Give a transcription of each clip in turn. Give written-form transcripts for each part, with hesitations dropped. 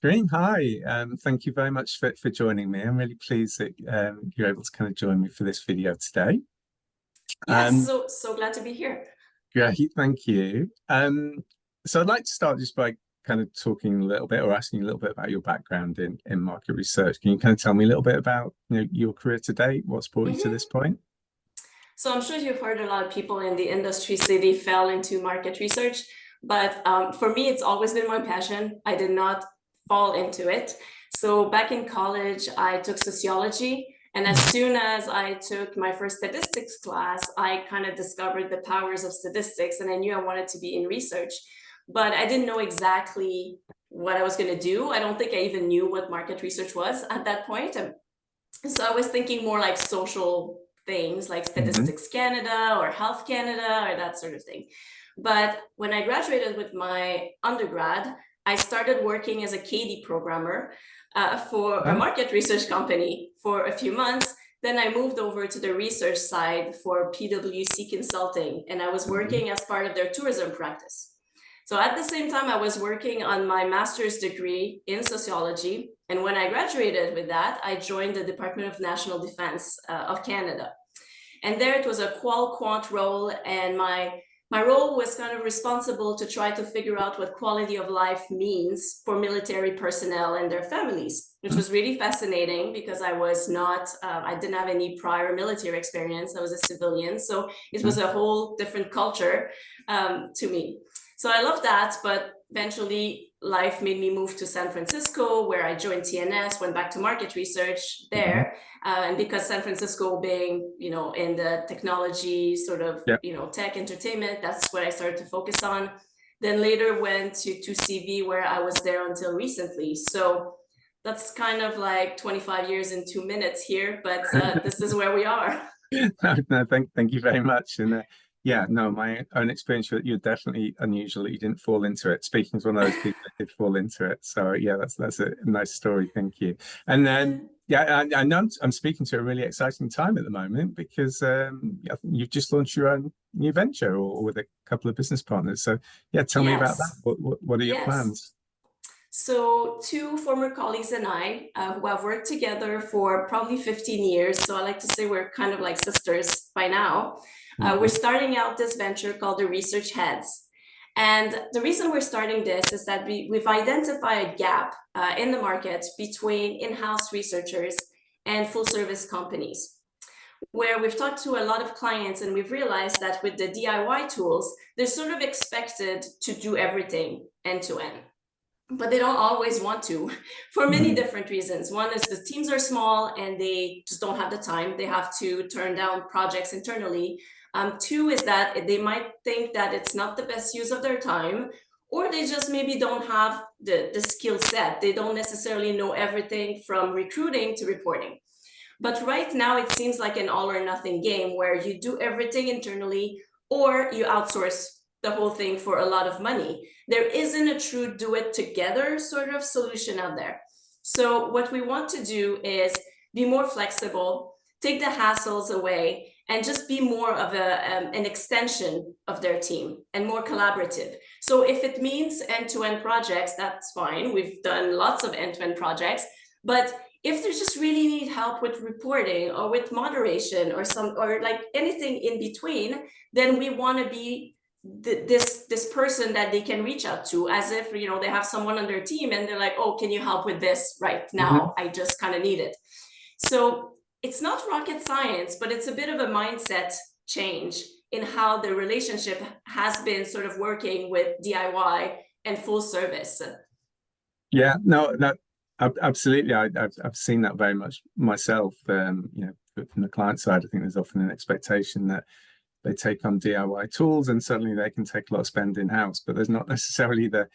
Karine, hi. Thank you very much for joining me. I'm really pleased that you're able to kind of join me for this video today. Yes, Um, so glad to be here. Great, thank you. So I'd like to start just by kind of talking a little bit or asking a little bit about your background in market research. Can you kind of tell me a little bit about your career to date? What's brought you to this point? So I'm sure you've heard a lot of people in the industry say they fell into market research, but for me, it's always been my passion. I did not fall into it. So back in college, I took sociology. And as soon as I took my first statistics class, I kind of discovered the powers of statistics and I knew I wanted to be in research, but I didn't know exactly what I was going to do. I don't think I even knew what market research was at that point. So I was thinking more like social things like Hmm. Statistics Canada or Health Canada or that sort of thing. But when I graduated with my undergrad, I started working as a KD programmer for a Oh, market research company for a few months. Then I moved over to the research side for PwC Consulting, and I was mhm. working as part of their tourism practice. So at the same time, I was working on my master's degree in sociology. And when I graduated with that, I joined the Department of National Defense of Canada. And there it was a qual quant role. And my role was kind of responsible to try to figure out what quality of life means for military personnel and their families, which was really fascinating because I didn't have any prior military experience. I was a civilian. So it was a whole different culture to me. So I love that, but eventually life made me move to San Francisco, where I joined TNS, went back to market research Mhm. there. And because San Francisco being, in the technology sort of, Yeah. tech entertainment, that's what I started to focus on. Then later went to CV, where I was there until recently. So that's kind of like 25 years in 2 minutes here, but this is where we are. No, thank you very much. And yeah, no, my own experience, you're definitely unusual that you didn't fall into it. Speaking as one of those people that did fall into it. So yeah, that's a nice story. Thank you. And then yeah, I know I'm speaking to a really exciting time at the moment because I think you've just launched your own new venture or with a couple of business partners. So yeah, tell me about that. Yes, What are your yes. plans? So two former colleagues and I, who have worked together for probably 15 years, so I like to say we're kind of like sisters by now, we're Hmm. starting out this venture called the Research Heads. And the reason we're starting this is that we've identified a gap in the market between in-house researchers and full-service companies, where we've talked to a lot of clients and we've realized that with the DIY tools, they're sort of expected to do everything end to end, but they don't always want to for many Hmm. different reasons. One is the teams are small and they just don't have the time. They have to turn down projects internally. Two is that they might think that it's not the best use of their time, or they just maybe don't have the skill set. They don't necessarily know everything from recruiting to reporting. But right now, it seems like an all or nothing game where you do everything internally or you outsource the whole thing for a lot of money. There isn't a true do it together sort of solution out there. So, what we want to do is be more flexible, take the hassles away, and just be more of an extension of their team and more collaborative. So, if it means end to end projects, that's fine. We've done lots of end to end projects. But if they just really need help with reporting or with moderation or like anything in between, then we want to be this person that they can reach out to, as if they have someone on their team and they're like, oh, can you help with this right Hmm. now? I just kind of need it. So it's not rocket science, but it's a bit of a mindset change in how the relationship has been sort of working with DIY and full service. Yeah, no, that absolutely. I've seen that very much myself. But from the client side, I think there's often an expectation that they take on DIY tools, and certainly they can take a lot of spend in house, but there's not necessarily the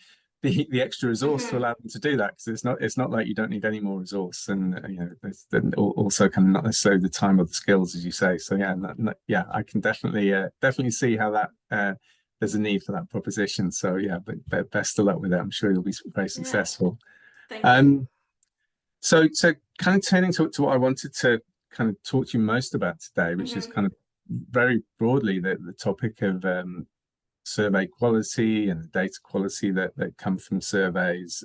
extra resource to Mm-hmm. allow them to do that because it's not like you don't need any more resource, and there's then also kind of not necessarily the time or the skills, as you say. So yeah, yeah, I can definitely see how that. There's a need for that proposition. So yeah, but best of luck with it. I'm sure you'll be very Yeah, successful. thank you. Um, so kind of turning to what I wanted to kind of talk to you most about today, which is Mm-hmm. kind of very broadly the topic of survey quality and the data quality that come from surveys.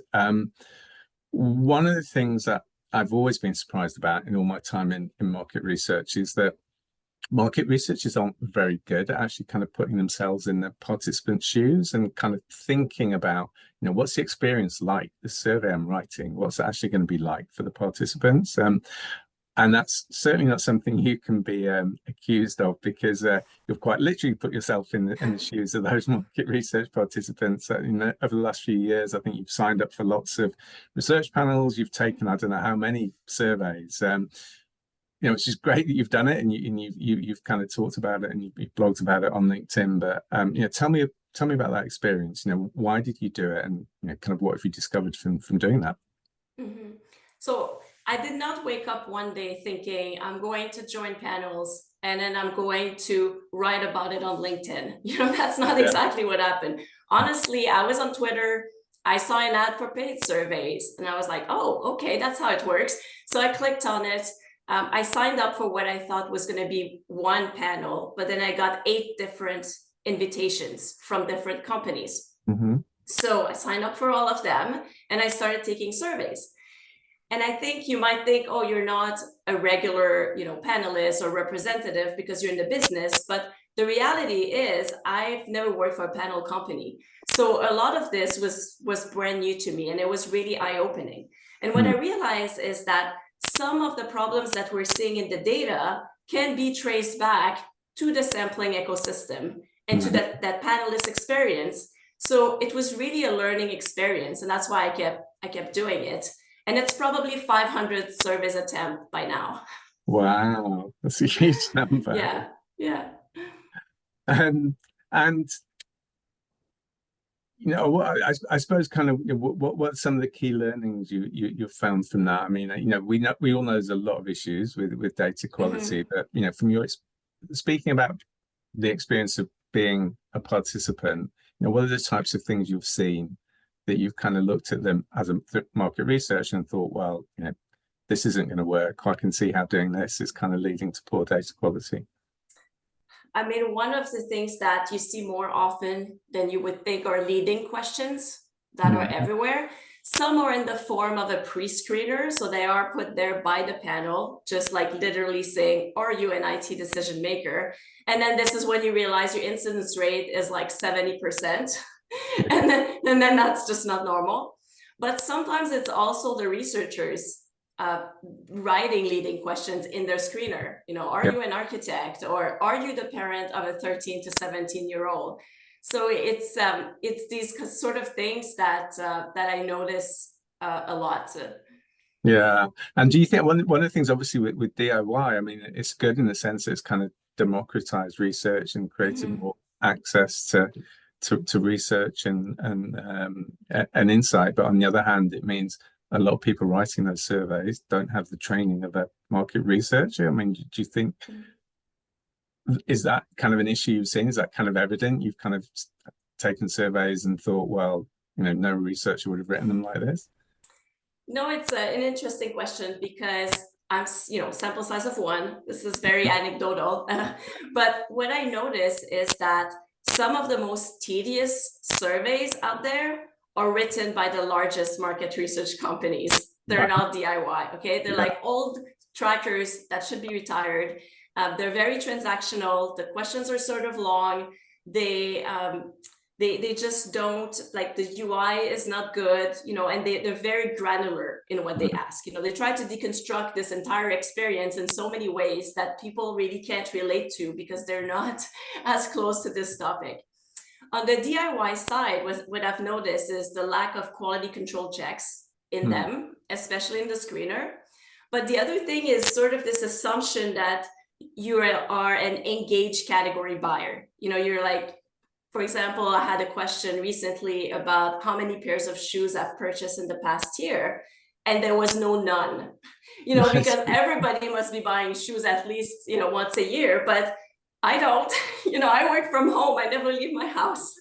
One of the things that I've always been surprised about in all my time in market research is that market researchers aren't very good at actually kind of putting themselves in the participants' shoes and kind of thinking about, what's the experience like, the survey I'm writing, what's it actually going to be like for the participants? And that's certainly not something you can be accused of, because you've quite literally put yourself in the shoes of those market research participants. Over the last few years, I think you've signed up for lots of research panels. You've taken, I don't know how many surveys. It's just great that you've done it, and you've kind of talked about it, and you've blogged about it on LinkedIn. But tell me about that experience. Why did you do it, and kind of what have you discovered from doing that? Mm-hmm. So I did not wake up one day thinking I'm going to join panels and then I'm going to write about it on LinkedIn. That's not Yeah. exactly what happened. Honestly, I was on Twitter. I saw an ad for paid surveys and I was like, oh, okay, that's how it works. So I clicked on it. I signed up for what I thought was going to be one panel, but then I got 8 different invitations from different companies. Mm-hmm. So I signed up for all of them and I started taking surveys. And I think you might think, oh, you're not a regular, panelist or representative because you're in the business. But the reality is I've never worked for a panel company. So a lot of this was brand new to me and it was really eye-opening. And what I realized is that some of the problems that we're seeing in the data can be traced back to the sampling ecosystem and to that panelist experience. So it was really a learning experience. And that's why I kept doing it. And it's probably 500 surveys attempt by now. Wow, that's a huge number. Yeah, yeah. And I suppose kind of what some of the key learnings you've found from that. I mean, we all know there's a lot of issues with data quality, but from your speaking about the experience of being a participant, what are the types of things you've seen that you've kind of looked at them as a market research and thought, well, this isn't going to work. I can see how doing this is kind of leading to poor data quality. I mean, one of the things that you see more often than you would think are leading questions that are everywhere. Some are in the form of a pre-screener, so they are put there by the panel, just like literally saying, are you an IT decision maker? And then this is when you realize your incidence rate is like 70%. and then that's just not normal. But sometimes it's also the researchers writing leading questions in their screener. Are you an architect, or are you the parent of a 13 to 17-year-old? So it's these sort of things that I notice a lot. Yeah. And do you think one of the things, obviously, with DIY, I mean, it's good in the sense that it's kind of democratized research and created more access to research and insight. But on the other hand, it means a lot of people writing those surveys don't have the training of a market researcher. I mean, do you think, is that kind of an issue you've seen? Is that kind of evident? You've kind of taken surveys and thought, well, no researcher would have written them like this? No, it's an interesting question because I'm, sample size of 1. This is very anecdotal. But what I notice is that some of the most tedious surveys out there are written by the largest market research companies. They're not DIY, okay? They're like old trackers that should be retired. They're very transactional. The questions are sort of long. They just don't, like, the UI is not good, and they're very granular in what they ask. They try to deconstruct this entire experience in so many ways that people really can't relate to because they're not as close to this topic. On the DIY side, what I've noticed is the lack of quality control checks in them, especially in the screener. But the other thing is sort of this assumption that you are an engaged category buyer. You're like, for example, I had a question recently about how many pairs of shoes I've purchased in the past year, and there was none, because everybody must be buying shoes at least, once a year, but I don't. I work from home. I never leave my house.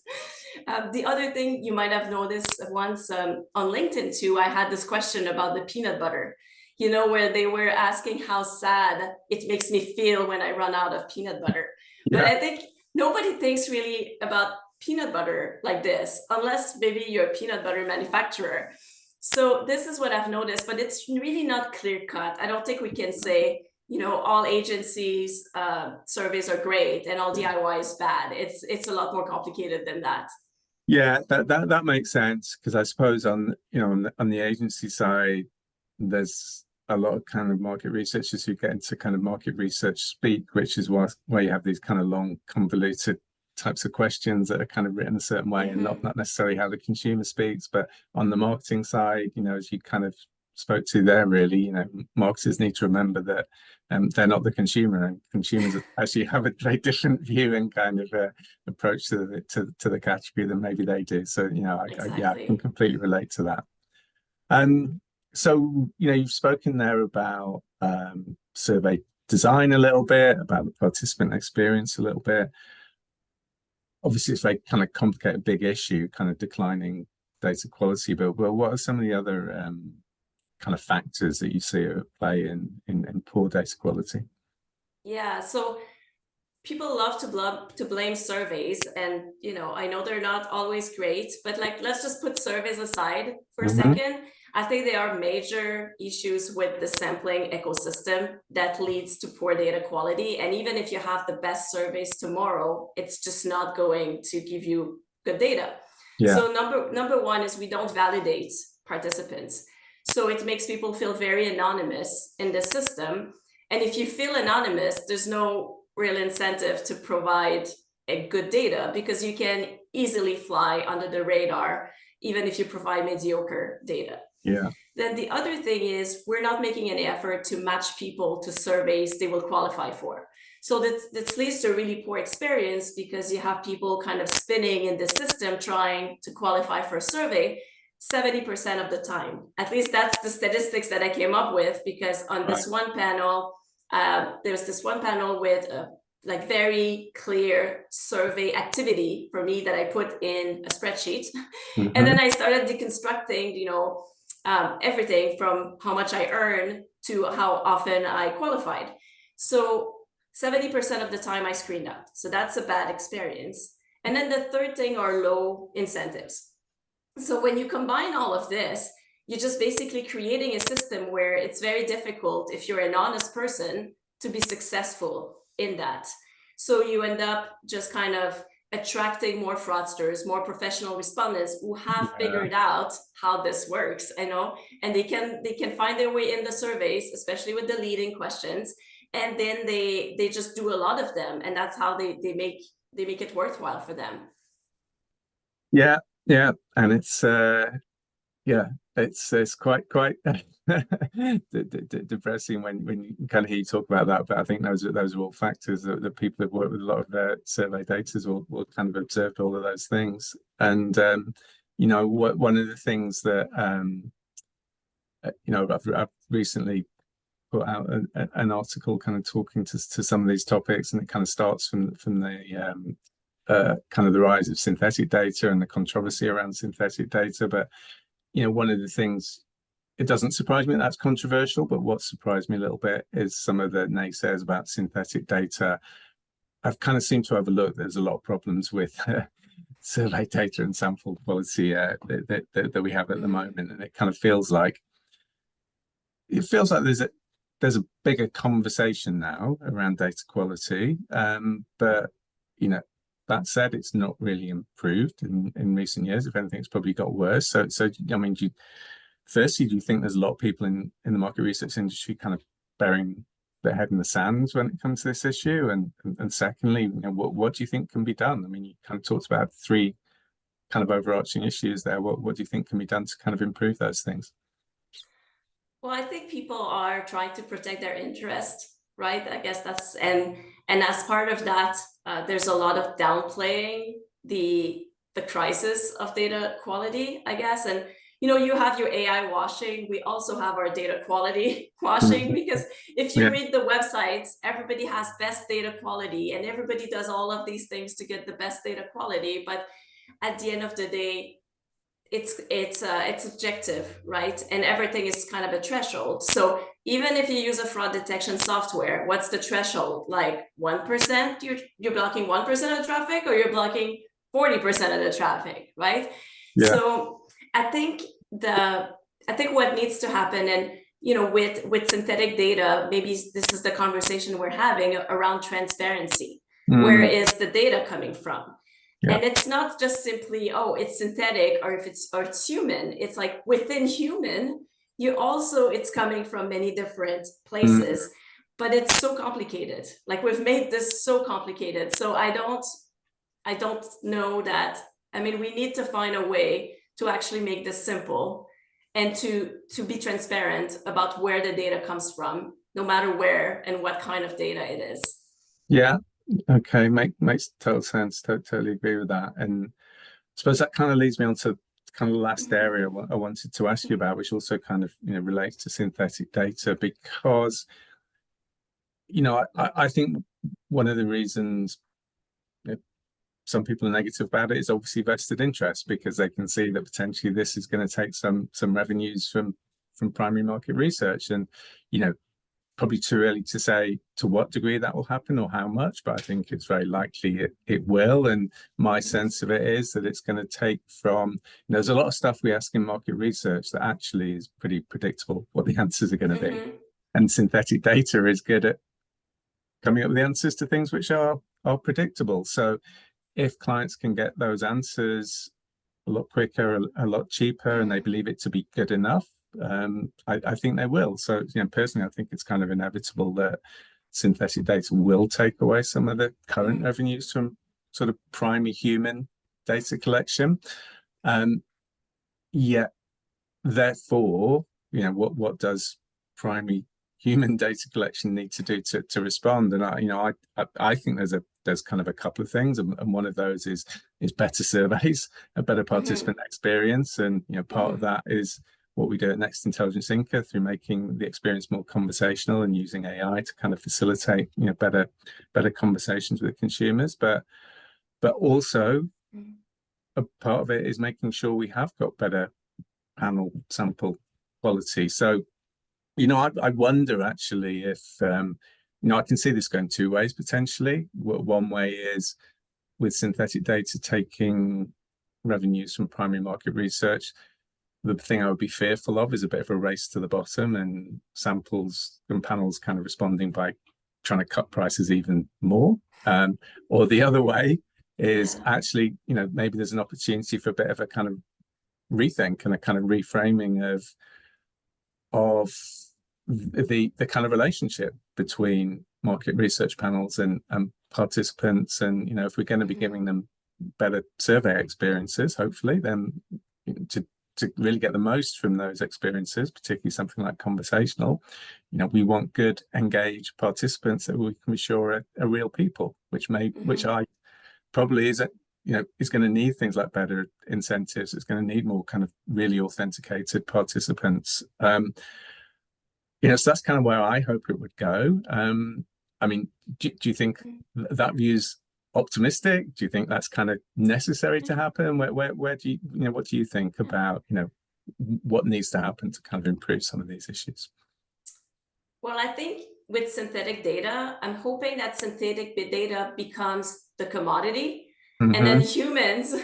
The other thing you might have noticed once on LinkedIn too, I had this question about the peanut butter, where they were asking how sad it makes me feel when I run out of peanut butter. Yeah. But I think nobody thinks really about peanut butter like this, unless maybe you're a peanut butter manufacturer. So this is what I've noticed, but it's really not clear cut. I don't think we can say, all agencies surveys are great and all DIY is bad. It's a lot more complicated than that. Yeah, that makes sense because I suppose on the agency side, there's a lot of kind of market researchers who get into kind of market research speak, which is where you have these kind of long, convoluted types of questions that are kind of written a certain way and not necessarily how the consumer speaks. But on the marketing side, as you kind of spoke to there, really, marketers need to remember that they're not the consumer, and consumers actually have a very different view and kind of approach to the category than maybe they do. So, I can Exactly. completely relate to that. So, you've spoken there about survey design a little bit, about the participant experience a little bit. Obviously, it's a very kind of complicated, big issue, kind of declining data quality. But what are some of the other kind of factors that you see at play in poor data quality? Yeah, so people love to blame surveys, and I know they're not always great, but like, let's just put surveys aside for a Hmm. second. I think there are major issues with the sampling ecosystem that leads to poor data quality, and even if you have the best surveys tomorrow, it's just not going to give you good data. Yeah, So number one is we don't validate participants, so it makes people feel very anonymous in the system. And if you feel anonymous, there's no real incentive to provide a good data, because you can easily fly under the radar, even if you provide mediocre data. yeah, Then the other thing is we're not making any effort to match people to surveys they will qualify for. So that leads to a really poor experience, because you have people kind of spinning in the system trying to qualify for a survey 70% of the time. At least that's the statistics that I came up with, because on right. this one panel, there's this one panel with a like very clear survey activity for me that I put in a spreadsheet. And Hmm. then I started deconstructing, everything from how much I earn to how often I qualified. So 70% of the time I screened out. So that's a bad experience. And then the third thing are low incentives. So when you combine all of this, you're just basically creating a system where it's very difficult, if you're an honest person, to be successful in that. So you end up just kind of attracting more fraudsters, more professional respondents who have Yeah. figured out how this works, and they can find their way in the surveys, especially with the leading questions, and then they just do a lot of them, and that's how they make it worthwhile for them. Yeah, yeah, and yeah, it's quite depressing when you kind of hear you talk about that. But I think those are all factors that people have worked with a lot of their survey data will kind of observed all of those things. And one of the things that I've recently put out an article kind of talking to some of these topics, and it kind of starts from the kind of the rise of synthetic data and the controversy around synthetic data. But one of the things, it doesn't surprise me that's controversial, but what surprised me a little bit is some of the naysayers about synthetic data. I've kind of seemed to overlook there's a lot of problems with survey data and sample quality that we have at the moment, and it kind of feels like there's a bigger conversation now around data quality, but that said, it's not really improved in recent years. If anything, it's probably got worse. So I mean, firstly, do you think there's a lot of people in the market research industry kind of burying their head in the sand when it comes to this issue? And secondly, what do you think can be done? I mean, you kind of talked about three kind of overarching issues there. What do you think can be done to kind of improve those things? Well, I think people are trying to protect their interest, right? I guess and as part of that, there's a lot of downplaying the crisis of data quality, I guess. And you have your AI washing. We also have our data quality washing, Mhm. because if you Yeah, read the websites, everybody has best data quality, and everybody does all of these things to get the best data quality. But at the end of the day, it's objective, right? And everything is kind of a threshold. So even if you use a fraud detection software, what's the threshold? Like 1%, you're blocking 1% of traffic, or you're blocking 40% of the traffic, right? yeah, So I think I think what needs to happen, and with synthetic data, maybe this is the conversation we're having around transparency. Where is the data coming from? Yeah. And it's not just simply, oh, it's synthetic, or it's human. It's like within human, it's coming from many different places, but it's so complicated. Like, we've made this so complicated. So I don't know that. I mean, we need to find a way to actually make this simple, and to be transparent about where the data comes from, no matter where and what kind of data it is. Yeah. Okay. Makes total sense. Totally agree with that. And I suppose that kind of leads me on to kind of the last area I wanted to ask you about, which also kind of, relates to synthetic data, because, I think one of the reasons some people are negative about it is obviously vested interest, because they can see that potentially this is going to take some revenues from primary market research. And, probably too early to say to what degree that will happen or how much, but I think it's very likely it will. And my sense of it is that it's going to take from, there's a lot of stuff we ask in market research that actually is pretty predictable what the answers are going to be. And synthetic data is good at coming up with the answers to things which are predictable. So if clients can get those answers a lot quicker, a lot cheaper, and they believe it to be good enough, I think they will. So, personally, I think it's kind of inevitable that synthetic data will take away some of the current revenues from sort of primary human data collection. Yet, therefore, what does primary human data collection need to do to respond? And I think there's kind of a couple of things, and one of those is better surveys, a better participant experience, and part of that is what we do at Next Intelligence Inc. through making the experience more conversational and using AI to kind of facilitate better conversations with consumers. But also a part of it is making sure we have got better panel sample quality. So I wonder actually if I can see this going two ways potentially. One way is with synthetic data taking revenues from primary market research. The thing I would be fearful of is a bit of a race to the bottom, and samples and panels kind of responding by trying to cut prices even more. Or the other way is actually, maybe there's an opportunity for a bit of a kind of rethink and a kind of reframing of the kind of relationship between market research panels and participants. And if we're going to be giving them better survey experiences, hopefully, then to really get the most from those experiences, particularly something like conversational, we want good, engaged participants that we can be sure are real people, which I probably is going to need things like better incentives. It's going to need more kind of really authenticated participants. So that's kind of where I hope it would go. I mean, do you think that view's optimistic? Do you think that's kind of necessary to happen? Where do you, what do you think about, what needs to happen to kind of improve some of these issues? Well, I think with synthetic data, I'm hoping that synthetic data becomes the commodity, and then humans,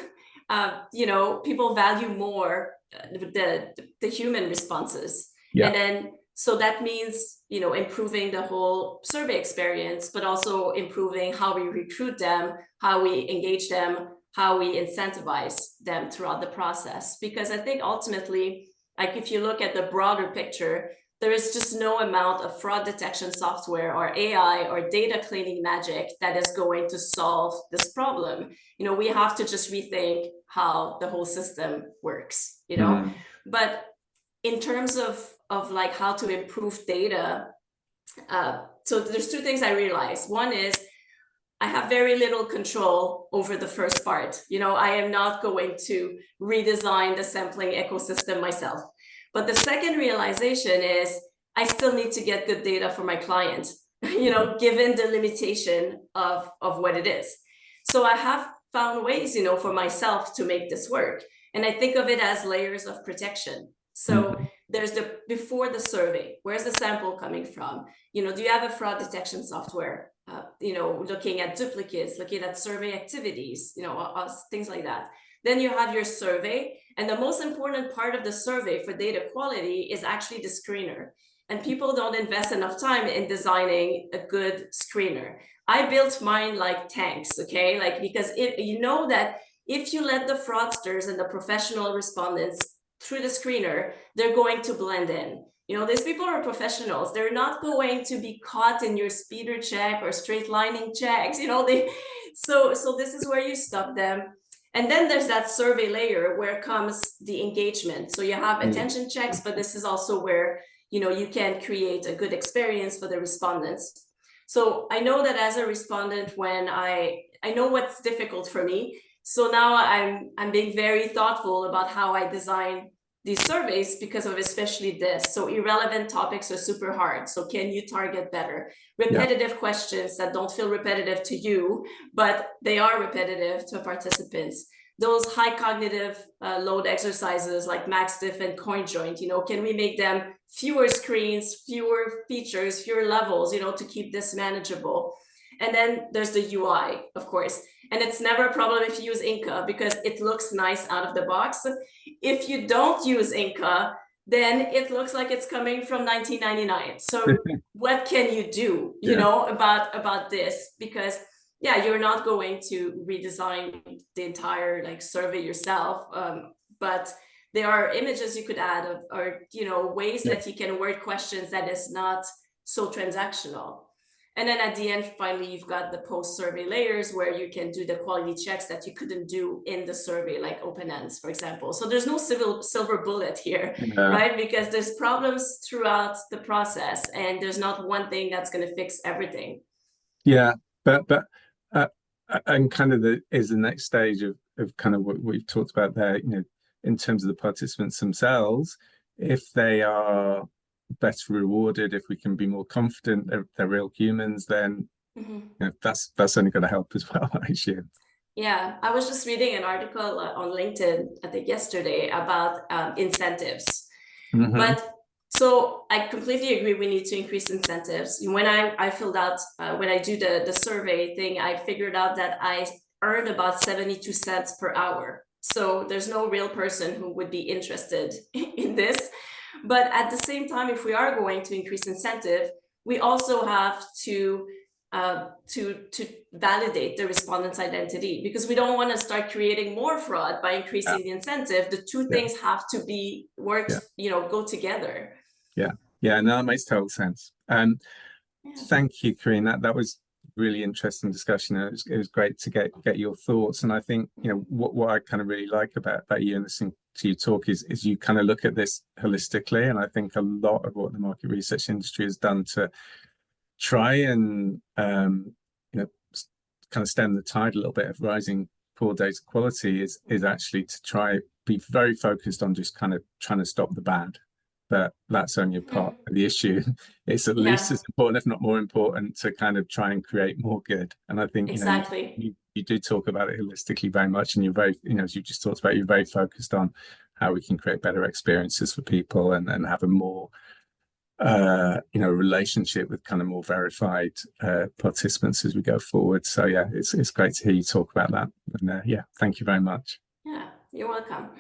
people value more the human responses. Yeah. And then, so that means, improving the whole survey experience, but also improving how we recruit them, how we engage them, how we incentivize them throughout the process. Because I think ultimately, like, if you look at the broader picture, there is just no amount of fraud detection software or AI or data cleaning magic that is going to solve this problem. We have to just rethink how the whole system works, But in terms of like how to improve data, so there's two things I realized. One is I have very little control over the first part. I am not going to redesign the sampling ecosystem myself. But the second realization is I still need to get good data for my client, given the limitation of what it is. So I have found ways, for myself to make this work. And I think of it as layers of protection. So there's before the survey, where's the sample coming from? Do you have a fraud detection software? Looking at duplicates, looking at survey activities, things like that. Then you have your survey. And the most important part of the survey for data quality is actually the screener. And people don't invest enough time in designing a good screener. I built mine like tanks, okay? Like, because you know that if you let the fraudsters and the professional respondents through the screener, they're going to blend in. You know, these people are professionals. They're not going to be caught in your speeder check or straight lining checks. You know, so this is where you stop them. And then there's that survey layer where comes the engagement. So you have attention checks, but this is also where, you know, you can create a good experience for the respondents. So I know that as a respondent, when I know what's difficult for me. So now I'm being very thoughtful about how I design these surveys because of especially this. So irrelevant topics are super hard. So can you target better? Repetitive questions that don't feel repetitive to you, but they are repetitive to participants. Those high cognitive load exercises like MaxDiff and CoinJoint, you know, can we make them fewer screens, fewer features, fewer levels, you know, to keep this manageable? And then there's the UI, of course. And it's never a problem if you use Inca because it looks nice out of the box. If you don't use Inca, then it looks like it's coming from 1999. So what can you do, you know, about this? Because yeah, you're not going to redesign the entire like survey yourself, but there are images you could add or you know, ways that you can word questions that is not so transactional. And then at the end, finally, you've got the post-survey layers where you can do the quality checks that you couldn't do in the survey, like open ends, for example. So there's no silver bullet here, right? Because there's problems throughout the process, and there's not one thing that's going to fix everything. Yeah, but and kind of is the next stage of kind of what we've talked about there, you know, in terms of the participants themselves, if they are better rewarded, if we can be more confident they're real humans, then you know, that's only going to help as well, I assume. Yeah, I was just reading an article on LinkedIn, I think yesterday, about incentives. But so I completely agree, we need to increase incentives. When I filled out, when I do the survey thing, I figured out that I earned about 72 cents per hour. So there's no real person who would be interested in this. But at the same time, if we are going to increase incentive, we also have to validate the respondent's identity, because we don't want to start creating more fraud by increasing the incentive. The two things have to be worked, you know, go together. Yeah, no, that makes total sense. Thank you, Karine. That was really interesting discussion. It was great to get your thoughts. And I think, you know, what I kind of really like about you and listening to you talk is you kind of look at this holistically. And I think a lot of what the market research industry has done to try and you know, kind of stem the tide a little bit of rising poor data quality is actually to try be very focused on just kind of trying to stop the bad. But that's only a part of the issue. It's at least as important, if not more important, to kind of try and create more good. And I think, you know, you do talk about it holistically very much, and you're very, you know, as you just talked about, you're very focused on how we can create better experiences for people and have a more you know, relationship with kind of more verified participants as we go forward. So yeah, it's great to hear you talk about that. And yeah, thank you very much. Yeah, you're welcome.